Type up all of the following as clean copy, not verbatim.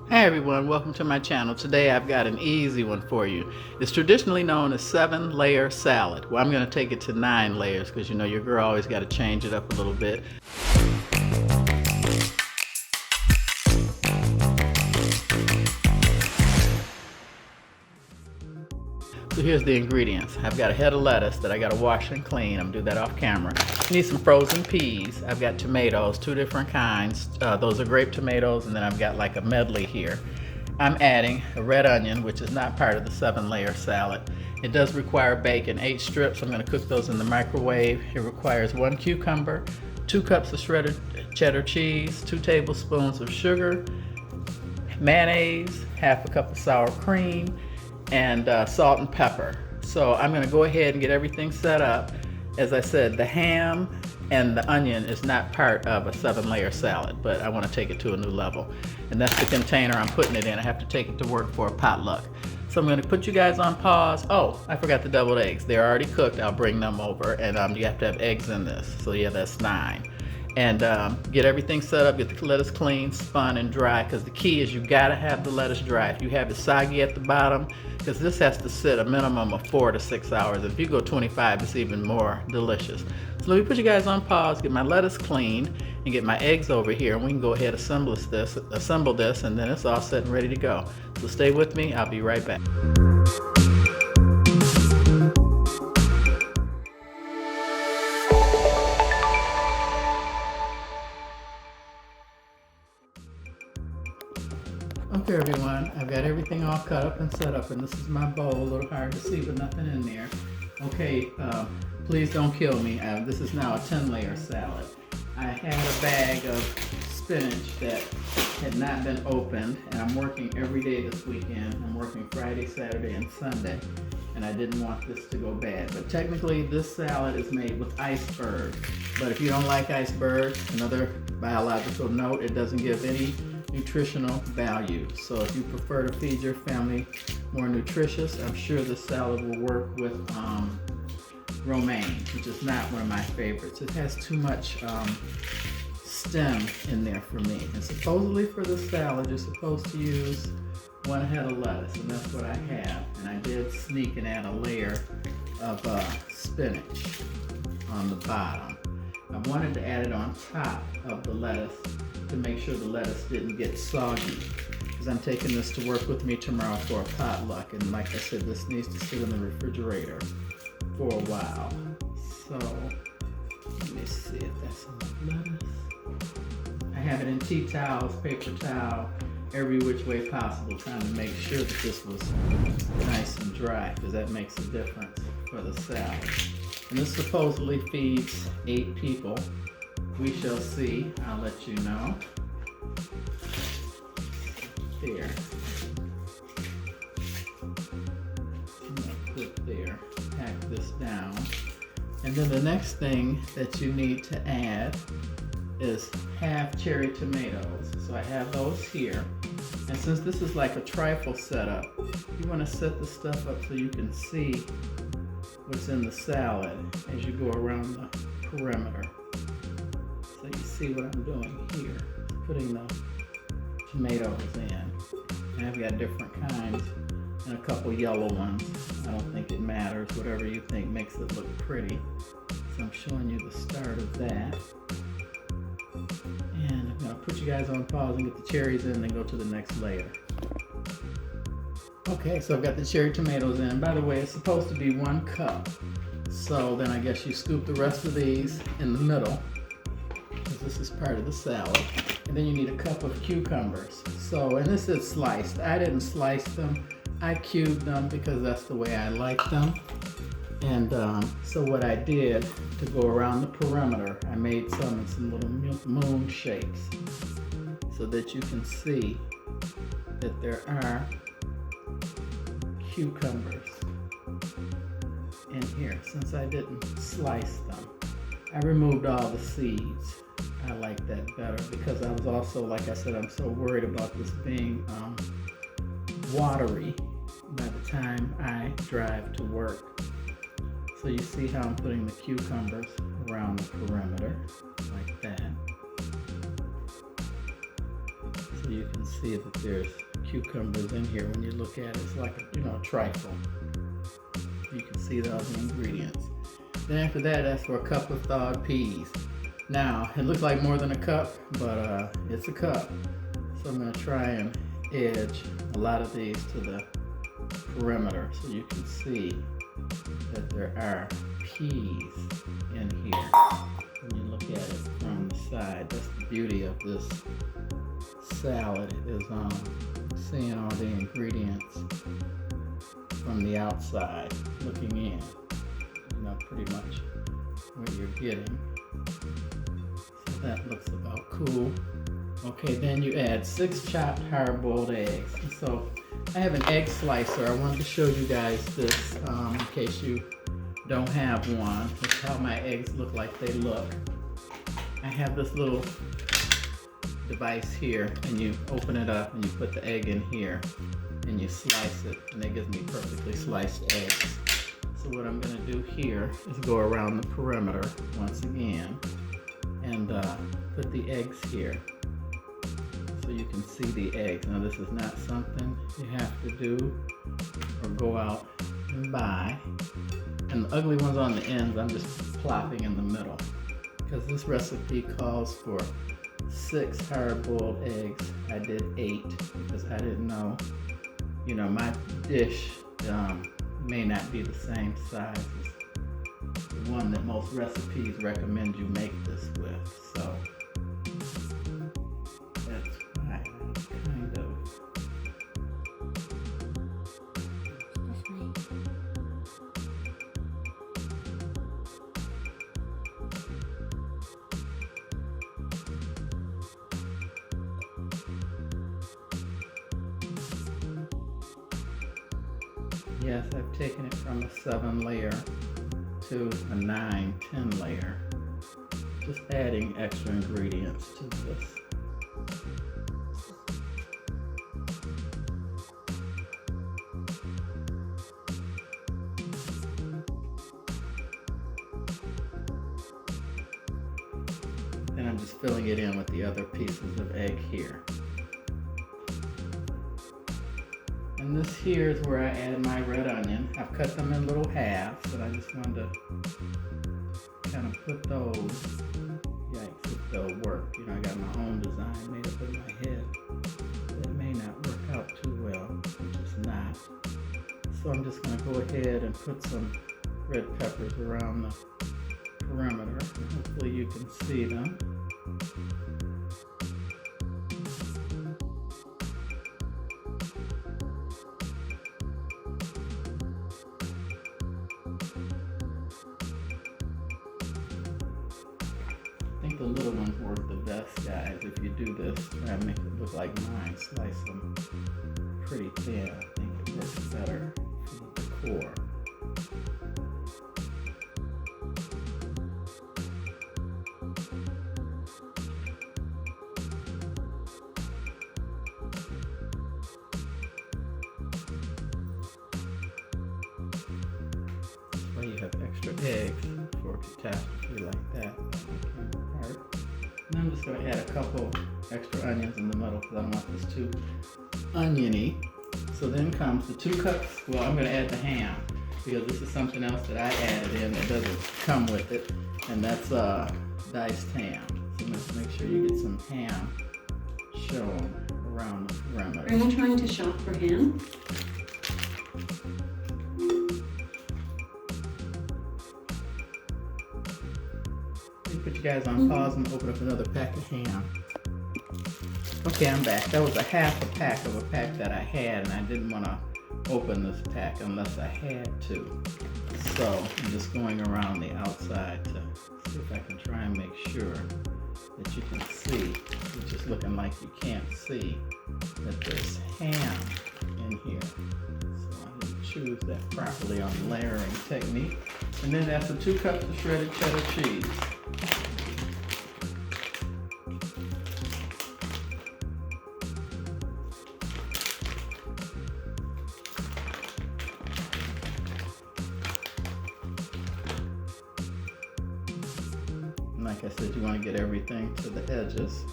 Hey everyone, welcome to my channel. Today I've got an easy one for you. It's traditionally known as 7-layer salad. Well, I'm going to take it to 9 layers because you know your girl always got to change it up a little bit. So here's the ingredients. I've got a head of lettuce that I got to wash and clean. I'm going to do that off camera. You need some frozen peas. I've got tomatoes, 2 different kinds. Those are grape tomatoes, and then I've got like a medley here. I'm adding a red onion, which is not part of the 7-layer salad. It does require bacon, 8 strips. I'm going to cook those in the microwave. It requires 1 cucumber, 2 cups of shredded cheddar cheese, 2 tablespoons of sugar, mayonnaise, half a cup of sour cream, and salt and pepper. So I'm going to go ahead and get everything set up. As I said, the ham and the onion is not part of a 7-layer salad, but I want to take it to a new level. And that's the container I'm putting it in. I have to take it to work for a potluck. So I'm going to put you guys on pause. Oh, I forgot the deviled eggs. They're already cooked. I'll bring them over. And you have to have eggs in this. So yeah, that's 9. And get everything set up, get the lettuce clean, spun, and dry, because the key is you gotta have the lettuce dry. If you have it soggy at the bottom, because this has to sit a minimum of 4 to 6 hours. If you go 25, it's even more delicious. So let me put you guys on pause, get my lettuce clean, and get my eggs over here, and we can go ahead and assemble this, and then it's all set and ready to go. So stay with me, I'll be right back. Okay everyone, I've got everything all cut up and set up, and this is my bowl. A little hard to see, but nothing in there. Okay, please don't kill me. This is now a 10-layer salad. I had a bag of spinach that had not been opened, and I'm working every day this weekend. I'm working Friday, Saturday, and Sunday, and I didn't want this to go bad. But technically, this salad is made with iceberg. But if you don't like iceberg, another biological note, it doesn't give any nutritional value. So if you prefer to feed your family more nutritious, I'm sure this salad will work with romaine, which is not one of my favorites. It has too much stem in there for me. And supposedly for this salad, you're supposed to use 1 head of lettuce, and that's what I have. And I did sneak and add a layer of spinach on the bottom. I wanted to add it on top of the lettuce to make sure the lettuce didn't get soggy, because I'm taking this to work with me tomorrow for a potluck, and like I said, this needs to sit in the refrigerator for a while. So let me see if that's enough lettuce. I have it in tea towels, paper towel, every which way possible, trying to make sure that this was nice and dry, because that makes a difference for the salad. And this supposedly feeds 8 people. We shall see. I'll let you know. There. I'm gonna put there. Pack this down. And then the next thing that you need to add is half cherry tomatoes. So I have those here. And since this is like a trifle setup, you want to set the stuff up so you can see what's in the salad as you go around the perimeter. So you see what I'm doing here, putting the tomatoes in. And I've got different kinds and a couple yellow ones. I don't think it matters, whatever you think makes it look pretty. So I'm showing you the start of that. And I'm gonna put you guys on pause and get the cherries in, then go to the next layer. Okay, so I've got the cherry tomatoes in. By the way, it's supposed to be 1 cup. So then I guess you scoop the rest of these in the middle, because this is part of the salad. And then you need a cup of cucumbers. So, and this is sliced. I didn't slice them. I cubed them because that's the way I like them. And so what I did to go around the perimeter, I made some in some little moon shapes so that you can see that there are cucumbers in here. Since I didn't slice them, I removed all the seeds. I like that better because I was also, like I said, I'm so worried about this being watery by the time I drive to work. So you see how I'm putting the cucumbers around the perimeter like that. So So you can see that there's cucumbers in here. When you look at it, it's like a trifle. You can see all the ingredients. Then after that, that's for a cup of thawed peas. Now, it looks like more than a cup, but it's a cup. So I'm gonna try and edge a lot of these to the perimeter so you can see that there are peas in here. When you look at it from the side, that's the beauty of this salad, is seeing all the ingredients from the outside, looking in. Pretty much what you're getting. So that looks about cool. Okay, then you add 6 chopped hard-boiled eggs. And so I have an egg slicer. I wanted to show you guys this in case you don't have one. This is how my eggs look like they look. I have this little device here, and you open it up and you put the egg in here and you slice it, and that gives me perfectly sliced eggs. So what I'm going to do here is go around the perimeter once again and put the eggs here so you can see the eggs. Now this is not something you have to do or go out and buy. And the ugly ones on the ends I'm just plopping in the middle because this recipe calls for 6 hard-boiled eggs. I did 8 because I didn't know, my dish may not be the same size as the one that most recipes recommend you make this with. So that's why I kind of yes, I've taken it from a 7 layer to a 9, 10 layer. Just adding extra ingredients to this. And I'm just filling it in with the other pieces of egg here. And this here is where I add my red onion. I've cut them in little halves, but I just wanted to kind of put those, yikes, if they'll work. I got my own design made up in my head. That may not work out too well, which is not. So I'm just gonna go ahead and put some red peppers around the perimeter. Hopefully you can see them. I think the little ones work the best, guys. If you do this, try and make it look like mine. Slice them pretty thin. I think it works better for the decor. That's why you have extra eggs for a catastrophe like that. And I'm just going to add a couple extra onions in the middle because I don't want this too oniony. So then comes the 2 cups. Well, I'm going to add the ham because this is something else that I added in that doesn't come with it, and that's diced ham. So let's make sure you get some ham shown around the perimeter. Are you trying to shop for ham? Put you guys on pause and open up another pack of ham. Okay, I'm back. That was a half a pack of a pack that I had, and I didn't want to open this pack unless I had to. So I'm just going around the outside to see if I can try and make sure that you can see. It's just looking like you can't see that there's ham in here. So I didn't choose that properly on the layering technique. And then that's the 2 cups of shredded cheddar cheese. Like I said, you want to get everything to the edges.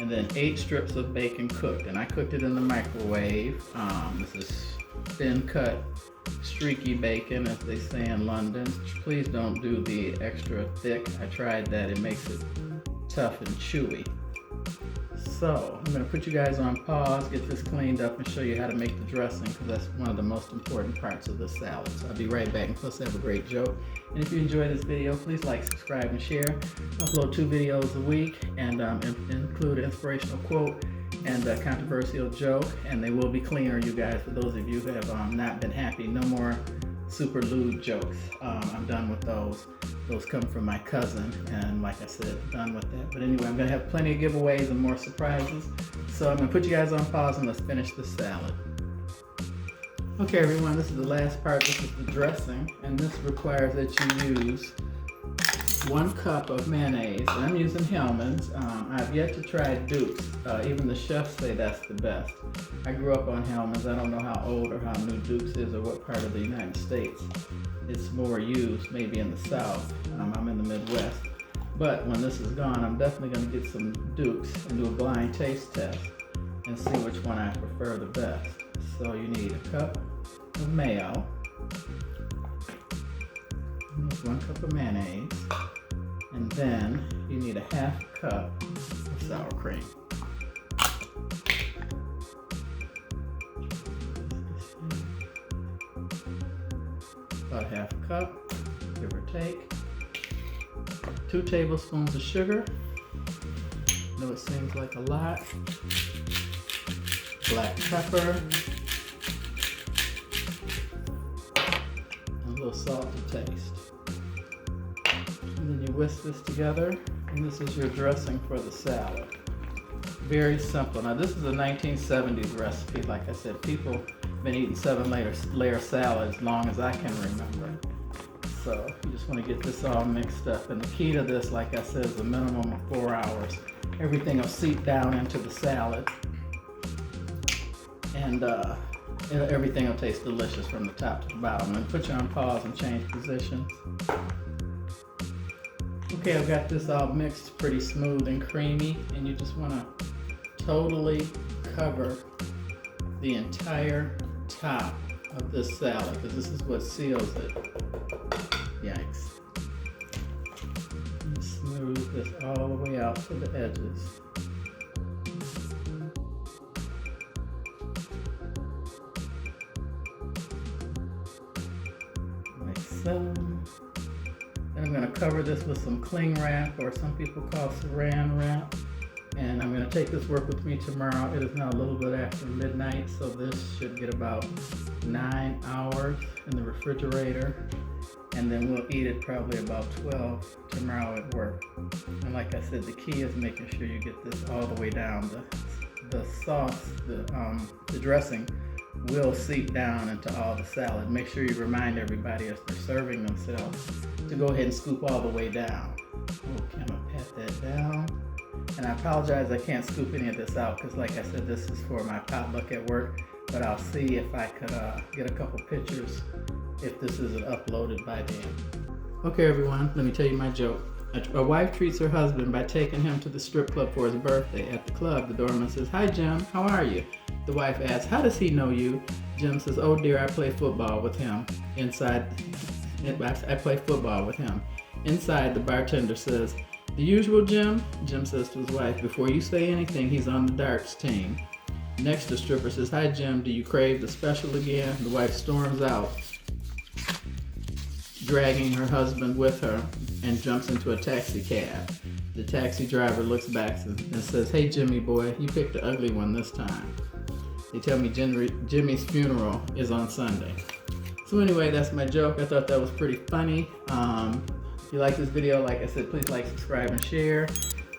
and then 8 strips of bacon cooked. And I cooked it in the microwave. This is thin cut, streaky bacon, as they say in London. Please don't do the extra thick. I tried that. It makes it tough and chewy. So I'm going to put you guys on pause, get this cleaned up, and show you how to make the dressing, because that's one of the most important parts of the salad. So I'll be right back, and plus I have a great joke. And if you enjoy this video, please like, subscribe, and share. I upload 2 videos a week and include an inspirational quote and a controversial joke, and they will be cleaner, you guys, for those of you who have not been happy. No more super lewd jokes. I'm done with those. Those come from my cousin, and like I said, done with that. But anyway, I'm gonna have plenty of giveaways and more surprises. So I'm gonna put you guys on pause and let's finish the salad. Okay, everyone, this is the last part. This is the dressing, and this requires that you use 1 cup of mayonnaise, and I'm using Hellmann's. I've yet to try Duke's. Even the chefs say that's the best. I grew up on Hellmann's. I don't know how old or how new Duke's is or what part of the United States it's more used, maybe in the South. I'm in the Midwest. But when this is gone, I'm definitely going to get some Duke's and do a blind taste test and see which one I prefer the best. So you need a cup of mayo, 1 cup of mayonnaise, and then you need a 1/2 cup of sour cream. About 1/2 cup, give or take. 2 tablespoons of sugar. I know it seems like a lot. Black pepper. And a little salt to taste. And then you whisk this together, and this is your dressing for the salad. Very simple. Now this is a 1970s recipe. Like I said, people have been eating 7-layer salads as long as I can remember. So you just want to get this all mixed up. And the key to this, like I said, is a minimum of 4 hours. Everything will seep down into the salad, and everything will taste delicious from the top to the bottom. And put you on pause and change positions. Okay, I've got this all mixed pretty smooth and creamy, and you just want to totally cover the entire top of this salad, because this is what seals it. Yikes. And smooth this all the way out to the edges. Like so. Then I'm going to cover this with some cling wrap, or some people call saran wrap. And I'm going to take this work with me tomorrow. It is now a little bit after midnight, so this should get about 9 hours in the refrigerator. And then we'll eat it probably about 12 tomorrow at work. And like I said, the key is making sure you get this all the way down. The sauce, the dressing will seep down into all the salad. Make sure you remind everybody as they're serving themselves to go ahead and scoop all the way down. Okay, I'm gonna pat that down. And I apologize, I can't scoop any of this out because, like I said, this is for my potluck at work. But I'll see if I could get a couple pictures if this isn't uploaded by then. Okay, everyone, let me tell you my joke. A wife treats her husband by taking him to the strip club for his birthday. At the club, the doorman says, "Hi, Jim, how are you?" The wife asks, "How does he know you?" Jim says, "Oh dear, I play football with him." I play football with him. Inside, the bartender says, "The usual Jim?" Jim says to his wife, "Before you say anything, he's on the darts team." Next, the stripper says, "Hi, Jim, do you crave the special again?" The wife storms out, dragging her husband with her, and jumps into a taxi cab. The taxi driver looks back and says, "Hey, Jimmy boy, you picked the ugly one this time." They tell me Jimmy's funeral is on Sunday. So anyway, that's my joke. I thought that was pretty funny. If you like this video, like I said, please like, subscribe, and share.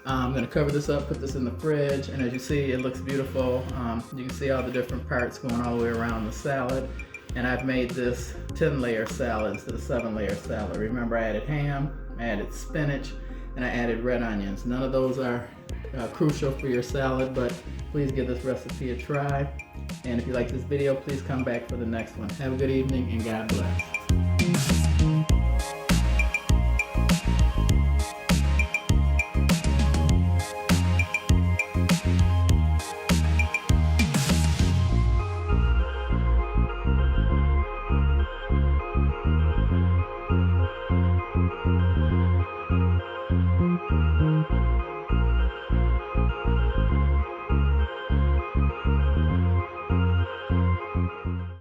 I'm going to cover this up, put this in the fridge, and as you see, it looks beautiful. You can see all the different parts going all the way around the salad. And I've made this 10-layer salad instead of 7-layer salad. Remember, I added ham, I added spinach, and I added red onions. None of those are crucial for your salad, but please give this recipe a try. And if you like this video, please come back for the next one. Have a good evening, and God bless.